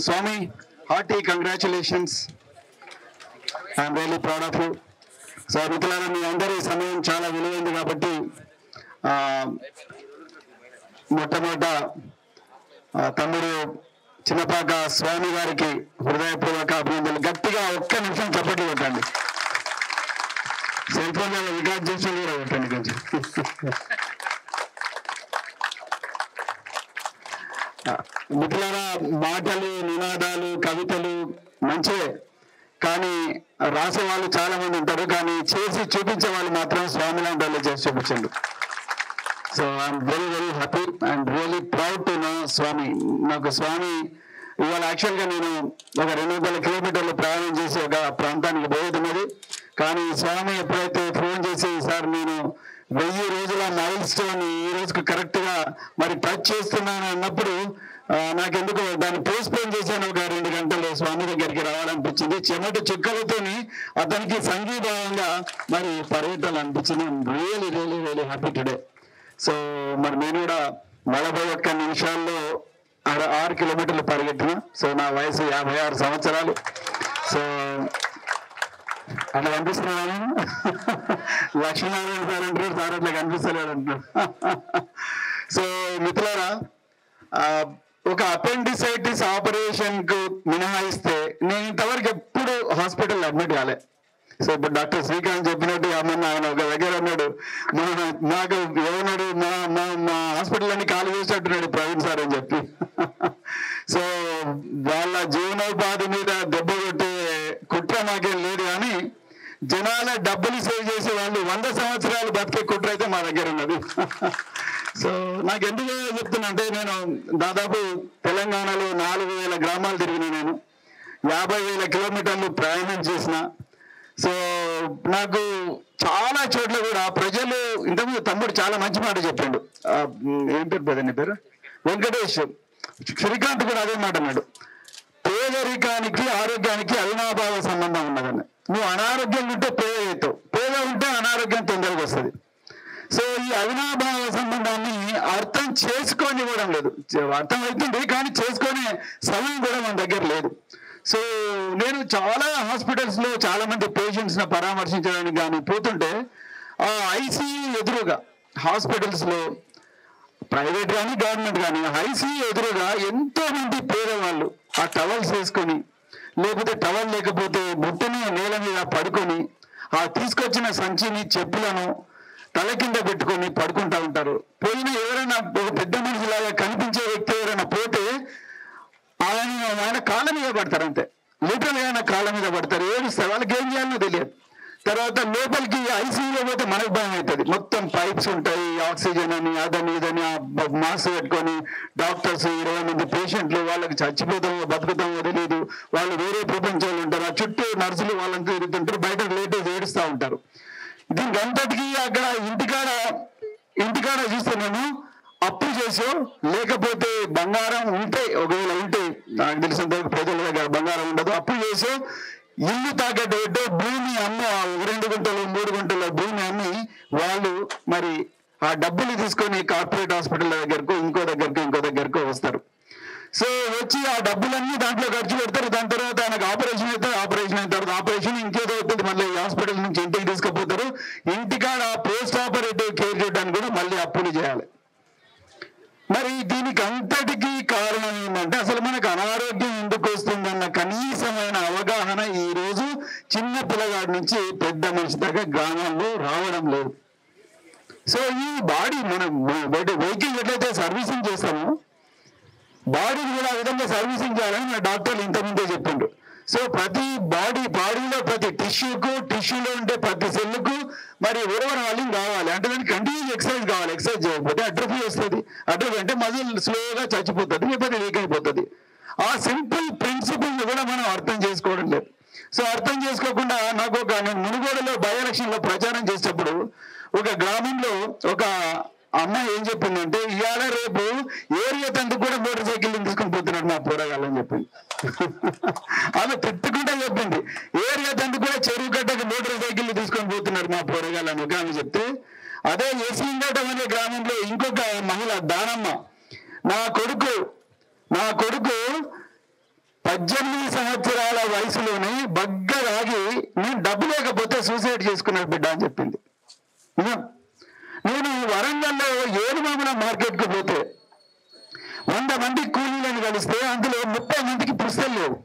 Swami, hearty congratulations. I am really proud of you. So, మిత్రులారా మీ అందరి సమయం చాలా విలువైంది కాబట్టి మొట్టమొదట తమ్ముడు చిన్నపాక స్వామి గారికి హృదయపూర్వక అభినందనలు. గట్టిగా ఒక్క నిమిషం చప్పట్లు కొట్టండి. సెల్ ఫోన్ రికార్డ్ చేసి కూడా కొట్టండి కొంచెం. మిత్రులారా మాటలు నినాదాలు కవితలు మంచివే, కానీ రాసే వాళ్ళు చాలా మంది ఉంటారు, కానీ చేసి చూపించే వాళ్ళు మాత్రం స్వామి లాంటి వాళ్ళు చేసి చూపించండి. So I'm very very happy and really proud to know Swami. నాకు స్వామి ఇవాళ యాక్చువల్గా నేను ఒక 200 కిలోమీటర్లు ప్రయాణం చేసి ఒక ప్రాంతానికి పోతున్నది, కానీ స్వామి ఎప్పుడైతే ఫోన్ చేసి సార్ నేను 1000 రోజుల మైల్ స్టోన్ ఈ రోజుకు కరెక్ట్గా మరి టచ్ చేస్తున్నాను అన్నప్పుడు నాకెందుకు దాన్ని పోస్ట్పోన్ చేశాను. ఒక 2 గంటలు స్వామి దగ్గరికి రావాలనిపించింది. చెమట చుక్కలతోని అతనికి సంఘీభావంగా మరి పర్యటన అనిపించింది. Really really really happy today. So మరి నేను కూడా 41 నిమిషాల్లో 6 కిలోమీటర్లు పరిగెట్టిన. సో నా వయసు 56 సంవత్సరాలు. సో అట్లా కనిపిస్తున్నాను. లక్ష్మీనారాయణ సార్ అంటారు, సార్ అట్లా కనిపిస్తలేడు అంటారు. సో మిత్రులారా, ఒక అపెండిసైటిస్ ఆపరేషన్ కు మినహాయిస్తే నేను ఇంతవరకు ఎప్పుడు హాస్పిటల్ అడ్మిట్ కాలే. సో ఇప్పుడు డాక్టర్ శ్రీకాంత్ చెప్పినట్టు మొన్న ఆయన ఒక దగ్గర అన్నాడు, నాకు ఏమన్నాడు, మా హాస్పిటల్ అన్ని ఖాళీ చేసేట్టున్నాడు ప్రవీణ్ సార్ అని చెప్పి. సో వాళ్ళ జీవనోపాధి మీద దెబ్బ కొట్టే కుట్ర మాకేం లేదు, కానీ జనాల డబ్బులు సేవ్ చేసే వాళ్ళు 100 సంవత్సరాలు బతికే కుట్ర అయితే మా దగ్గర ఉన్నది. సో నాకు ఎందుకు చెప్తున్నా అంటే, నేను దాదాపు తెలంగాణలో 4000 గ్రామాలు తిరిగిన, నేను 50,000 కిలోమీటర్లు ప్రయాణం చేసిన. సో నాకు చాలా చోట్ల కూడా ప్రజలు, ఇంతకుముందు తమ్ముడు చాలా మంచి మాట చెప్పాడు, ఏం పేరు బ్రదర్ నీ పేరు, వెంకటేష్, శ్రీకాంత్ కూడా అదే మాట అన్నాడు, పేదరికానికి ఆరోగ్యానికి అవినాభావ సంబంధం ఉన్నదని. నువ్వు అనారోగ్యంగా ఉంటే పేద అవుతావు, పేద ఉంటే అనారోగ్యం తొందరగా వస్తుంది. సో ఈ అవినాభావ సంబంధాన్ని అర్థం చేసుకొని ఇవ్వడం లేదు. అర్థం అవుతుంది కానీ చేసుకునే సమయం కూడా మన దగ్గర లేదు. సో నేను చాలా హాస్పిటల్స్లో చాలా మంది పేషెంట్స్ని పరామర్శించడానికి కానీ పోతుంటే ఆ ఐసీయూ ఎదురుగా హాస్పిటల్స్లో ప్రైవేట్ కానీ గవర్నమెంట్ కానీ ఐసీయూ ఎదురుగా ఎంతో మంది పేదవాళ్ళు ఆ టవల్స్ వేసుకొని, లేకపోతే టవల్ లేకపోతే బుట్టని నేల మీద పడుకొని ఆ తీసుకొచ్చిన సంచిని చెప్పులను తల కింద పెట్టుకొని పడుకుంటా ఉంటారు. పోయిన ఎవరైనా ఒక పెద్ద మనిషిలాగా కనిపించే వ్యక్తి ఎవరైనా పోతే ఆయన కాళ్ళ మీద పడతారు, అంతే లిటరల్గా ఆయన కాళ్ళ మీద పడతారు, ఏడుస్తారు, వాళ్ళకి ఏం చేయాలనో తెలియదు. తర్వాత లోపలికి ఐసీయూలో పోతే మనకు భయం అవుతుంది. మొత్తం పైప్స్ ఉంటాయి, ఆక్సిజన్ అని అదని ఇదని మాస్క్ పెట్టుకొని డాక్టర్స్ 20 మంది పేషెంట్లు, వాళ్ళకి చచ్చిపోతామో బతుకుతామో తెలియదు, వాళ్ళు వేరే ప్రపంచంలో ఉంటారు. ఆ చుట్టూ నర్సులు వాళ్ళంతా తిరుగుతుంటారు, బయట రిలేటివ్స్ ఏడుస్తూ ఉంటారు. దీనికి అంతటికీ అక్కడ ఇంటికాడ చూస్తే నేను అప్పు చేసో లేకపోతే బంగారం ఉంటే, ఒకవేళ ఉంటే నాకు తెలిసినంత ప్రజల దగ్గర బంగారం ఉండదు, అప్పు చేసో ఇల్లు తాకట్టు పెట్టో భూమి అమ్మి 2 గుంటలు 3 గుంటల భూమి అమ్మి వాళ్ళు మరి ఆ డబ్బులు తీసుకొని కార్పొరేట్ హాస్పిటల్ దగ్గరకు ఇంకో దగ్గరకు వస్తారు. సో వచ్చి ఆ డబ్బులన్నీ దాంట్లో ఖర్చు పెడతారు. దాని తర్వాత ఆయనకు ఆపరేషన్ అయితే ఆపరేషన్ అయిన తర్వాత ఆపరేషన్ ఇంకేదో అవుతుంది, మళ్ళీ హాస్పిటల్ నుంచి ఇంటికి తీసుకుపోతారు. ఇంటికాడ పోస్ట్ ఆపరేటివ్ కేర్ చేయడానికి కూడా మళ్ళీ అప్పులు చేయాలి. మరి దీనికి అంతటికీ కారణం ఏంటంటే, అసలు మనకు అనారోగ్యం ఎందుకు వస్తుందన్న కనీసమైన అవగాహన ఈ రోజు చిన్న పిల్లగాడి నుంచి పెద్ద మనిషి దాకా గ్రామాల్లో రావడం లేదు. సో ఈ బాడీ మనం వెహికల్ ఎట్లయితే సర్వీసింగ్ చేస్తామో బాడీని కూడా ఆ విధంగా సర్వీసింగ్ చేయాలని మన డాక్టర్లు ఇంతకుముందే చెప్పిండ్రు. సో ప్రతి బాడీలో ప్రతి టిష్యూలో ఉంటే ప్రతి సెల్కు మరి ఓవర్హాలింగ్ కావాలి అంటే దానికి కంటిన్యూస్ ఎక్సర్సైజ్ కావాలి. ఎక్సర్సైజ్ చేయకపోతే అట్రఫీ వస్తుంది. అట్రఫీ అంటే మజిల్ స్లోగా చచ్చిపోతుంది, లేకపోతే వీక్ అయిపోతుంది. ఆ సింపుల్ ప్రిన్సిపల్ కూడా మనం అర్థం చేసుకోవడం లేదు. సో అర్థం చేసుకోకుండా నేను మునుగోడులో బై ఎలక్షన్లో ప్రచారం చేసేటప్పుడు ఒక గ్రామంలో ఒక అమ్మాయి ఏం చెప్పిందంటే, ఇవాళ రేపు ఏరియా తందుకు కూడా మోటార్ సైకిల్ తీసుకొని పోతున్నాడు మా పోరగాళ్ళని చెప్పింది. ఆమె తిట్టుకుంటే చెప్పింది, ఏరియా తందుకు కూడా చెరువు గడ్డకు మోటార్ సైకిల్ తీసుకొని పోతున్నారు మా పోరగాళ్ళని ఒక ఆమె చెప్తే, అదే ఎస్లింగటం అనే గ్రామంలో ఇంకొక మహిళ దానమ్మ, నా కొడుకు 18 సంవత్సరాల వయసులోనే బగ్గరాగి నేను డబ్బు లేకపోతే సూసైడ్ చేసుకున్నాడు బిడ్డ అని చెప్పింది. నేను వరంగల్లో ఏడుమాముల మార్కెట్కు పోతే 100 మంది కూలీలను కలిస్తే అందులో 30 మందికి పుస్తలు లేవు.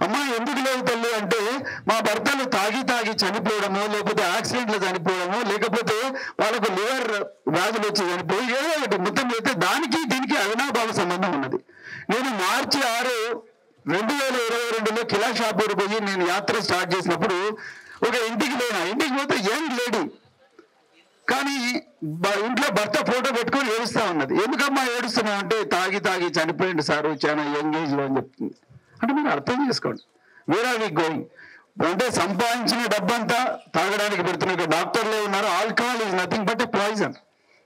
అమ్మా ఎందుకు లేవు తల్లి అంటే మా భర్తలు తాగి చనిపోవడమో, లేకపోతే యాక్సిడెంట్లో చనిపోవడమో, లేకపోతే వాళ్ళకు లివర్ వ్యాధులు వచ్చి చనిపోయి ఏదో ఒకటి మొత్తం అయితే దానికి దీనికి అవినాభావ సంబంధం ఉన్నది. నేను మార్చి 6, 2022లో కిలాషాపూర్ పోయి నేను యాత్ర స్టార్ట్ చేసినప్పుడు ఒక ఇంటికి పోతే యంగ్ లేడీ, కానీ ఇంట్లో భర్త ఫోటో పెట్టుకొని ఏడుస్తా ఉన్నది. ఎందుకమ్మా ఏడుస్తున్నావు అంటే తాగి చనిపోయింది సార్ చాలా యంగ్ ఏజ్ లో అని చెప్తుంది. అంటే మీరు అర్థం చేసుకోండి, వేర్ ఆర్ వి గోయింగ్. అంటే సంపాదించిన డబ్బంతా తాగడానికి పెడుతున్న డాక్టర్లే ఉన్నారు. Alcohol is nothing but a poison.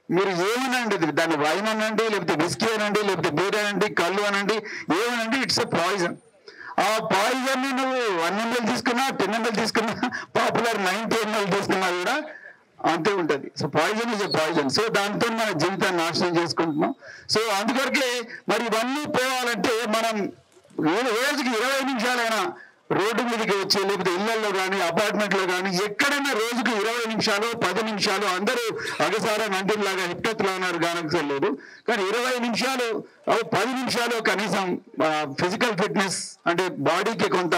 మీరు ఏమనండి, దాన్ని వైన్ అనండి, లేకపోతే విస్కీ అనండి, లేకపోతే బీర్ అనండి, కళ్ళు అనండి, ఏమనండి, ఇట్స్ ఎ పాయిజన్. ఆ పాయిజన్ ని నువ్వు 1 ml తీసుకున్నా, 10 ml తీసుకున్నా, పాపులర్ 90 ml తీసుకున్నా కూడా అంతే ఉంటుంది. So poison is a poison. So దాంతో మన జీవితాన్ని నాశనం చేసుకుంటున్నాం. సో అందుకొరకే మరి ఇవన్నీ పోవాలంటే మనం రోజుకి 20 నిమిషాలైనా రోడ్డు మీదకి వచ్చి, లేకపోతే ఇళ్లలో కానీ అపార్ట్మెంట్లో కానీ ఎక్కడైనా రోజుకు 20 నిమిషాలు 10 నిమిషాలు, అందరూ అగసారా నంటిలాగా హిట్టెత్తులు అన్నారు కానక్కర్లేదు, కానీ 20 నిమిషాలు 10 నిమిషాలు కనీసం ఫిజికల్ ఫిట్నెస్ అంటే బాడీకి కొంత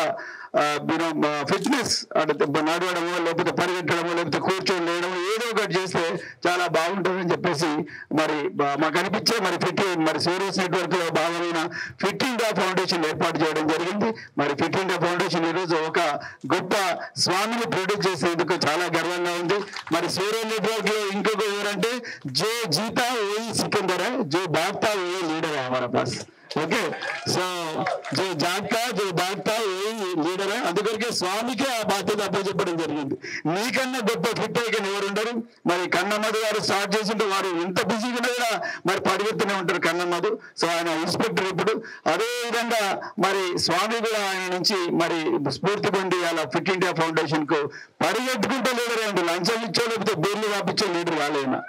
ఫిట్నెస్ అంటే నడవడమో, లేకపోతే పరిగెట్టడమో, లేకపోతే కూర్చొని లేడమో ఏదో ఒకటి చేస్తే చాలా బాగుంటుందని చెప్పేసి మరి మాకు అనిపించే మరి సూరియస్ నెట్వర్క్ లో భాగమైన ఫిట్ ఇండియా ఫౌండేషన్ ఏర్పాటు చేయడం జరిగింది. మరి ఫిట్ ఇండియా ఫౌండేషన్ ఈరోజు ఒక గొప్ప స్వామిని ప్రొడ్యూస్ చేసేందుకు చాలా గర్వంగా ఉంది. మరి సూర్య నెట్వర్క్ లో ఇంకొక ఎవరంటే జో జీతా ఓయి సికందర్, జో బాగ్తా ఓయి లీడర్ హమారా పాస్. ఓకే, సో జో జాగ్తా జో బాగ్తా ఓయి లీడర్. అందుకొరకే స్వామికే ఆ బాధ్యత అప్పచెప్పడం జరిగింది. నీకన్నా గొప్ప ఫిట్ అయ్యి ఎవరుండరు. మరి కన్నమ్మధు గారు స్టార్ట్ చేసింటే వారు ఎంత బిజీగా కూడా మరి పరిగెత్తూనే ఉంటారు కన్నమ్మధు. సో ఆయన ఇన్స్పెక్టర్ ఇప్పుడు. అదే విధంగా మరి స్వామి కూడా ఆయన నుంచి మరి స్ఫూర్తి పొంది అలా ఫిట్ ఇండియా ఫౌండేషన్ కు పరిగెట్టుకుంటే లీడర్ అండి. లంచం ఇచ్చో లేకపోతే బీర్లు కాపించే లీడర్ కాలేనా.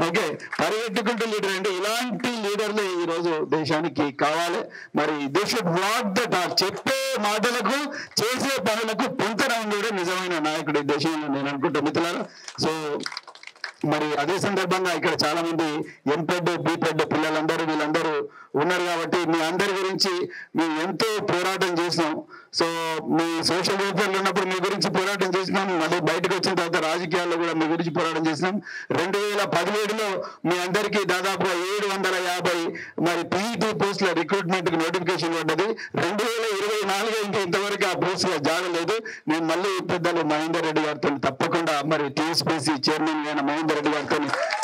ఓకే, పరిగెట్టుకుంటూ లీడర్ అంటే ఇలాంటి లీడర్లు ఈ రోజు దేశానికి కావాలి. మరి they should walk the talk. చెప్పే మాటలకు చేసే పనులకు పొంతన ఉండేదే నిజమైన నాయకుడు ఈ దేశంలో నేను అనుకుంటా మిత్రులారా. సో మరి అదే సందర్భంగా ఇక్కడ చాలా మంది ఎంపెడ్ బీపెడ్ పిల్లలందరూ వీళ్ళందరూ ఉన్నారు కాబట్టి మీ అందరి గురించి మేము ఎంతో పోరాటం చేసినాం. సో మీ సోషల్ వెల్ఫేర్లో ఉన్నప్పుడు మీ గురించి పోరాటం చేసినాం. మళ్ళీ బయటకు వచ్చిన తర్వాత రాజకీయాల్లో కూడా మీ గురించి పోరాటం చేసినాం. 2017లో మీ అందరికీ దాదాపుగా 750 మరి పీఈటీ పోస్టుల రిక్రూట్మెంట్ కి నోటిఫికేషన్ పడ్డది. 2024 ఇంకా ఇంతవరకు ఆ పోస్టులు జాగలేదు. నేను మళ్ళీ పెద్దలు మహేందర్ రెడ్డి గారితో తప్పకుండా మరి టీఎస్పీసీ చైర్మన్ అయిన మహేందర్ రెడ్డి గారితో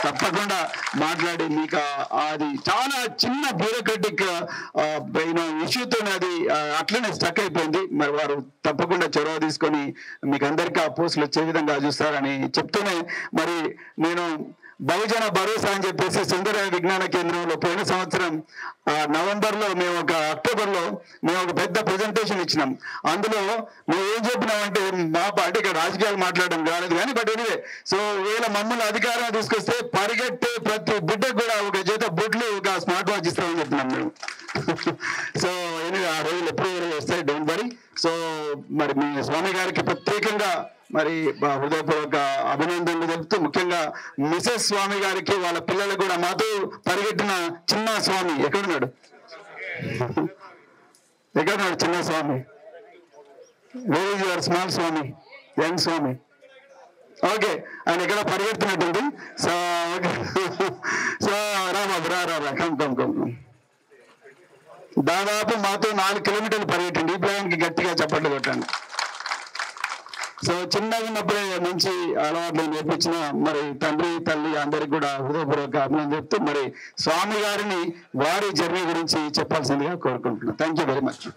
తప్పకుండా మాట్లాడి మీకు అది చాలా చిన్న బ్యూరోక్రటిక్ ఇష్యూతోనే అది అట్లనే స్టక్ అయిపోయింది. మరి వారు తప్పకుండా చొరవ తీసుకొని మీకు అందరికీ ఆ పోస్టులు వచ్చే విధంగా చూస్తారని చెప్తూనే మరి నేను బహుజన భరోసా అని చెప్పేసి సుందర విజ్ఞాన కేంద్రంలో పోయిన సంవత్సరం నవంబర్లో అక్టోబర్లో మేము ఒక పెద్ద ప్రెజెంటేషన్ ఇచ్చినాం. అందులో మేము ఏం చెప్పినామంటే అంటే ఇక్కడ రాజకీయాలు మాట్లాడడం కాలేదు కానీ బట్ ఎనివే, సో వీళ్ళ మమ్మల్ని అధికారం తీసుకొస్తే పరిగెట్టే ప్రతి బిడ్డకు కూడా ఒక చేత బుట్లు ఒక స్మార్ట్ వాచ్ ఇస్తామని చెప్పినాం మేము. సో ఎనివే ఆ రోజులు ఎప్పుడు వస్తాయి, డోంట్ వరీ. సో మరి మీ స్వామి గారికి ప్రత్యేకంగా మరి హృదయపూర్వక అభినందనలు తెలుపుతూ ముఖ్యంగా మిసెస్ స్వామి గారికి వాళ్ళ పిల్లలకు కూడా మాతో పరిగెట్టిన చిన్న స్వామి ఎక్కడున్నాడు Chinna Swami, where is your small Swami, young Swami. Okay, ఆయన ఎక్కడ పరిగెడుతున్నట్టుంది. సో ఓకే, సో రా కమ్ దాదాపు మాతో 4 కిలోమీటర్లు పరిగెట్టండి. ఈ ప్లాన్కి గట్టిగా చప్పట్లు కొట్టండి. సో చిన్నగా ఉన్నప్పుడే మంచి అలవాట్లు నేర్పించిన మరి తండ్రి తల్లి అందరికి కూడా హృదయపూర్వక అభినందన చెప్తూ మరి స్వామి గారిని వారి జర్నీ గురించి చెప్పాల్సిందిగా కోరుకుంటున్నాను. Thank you very much.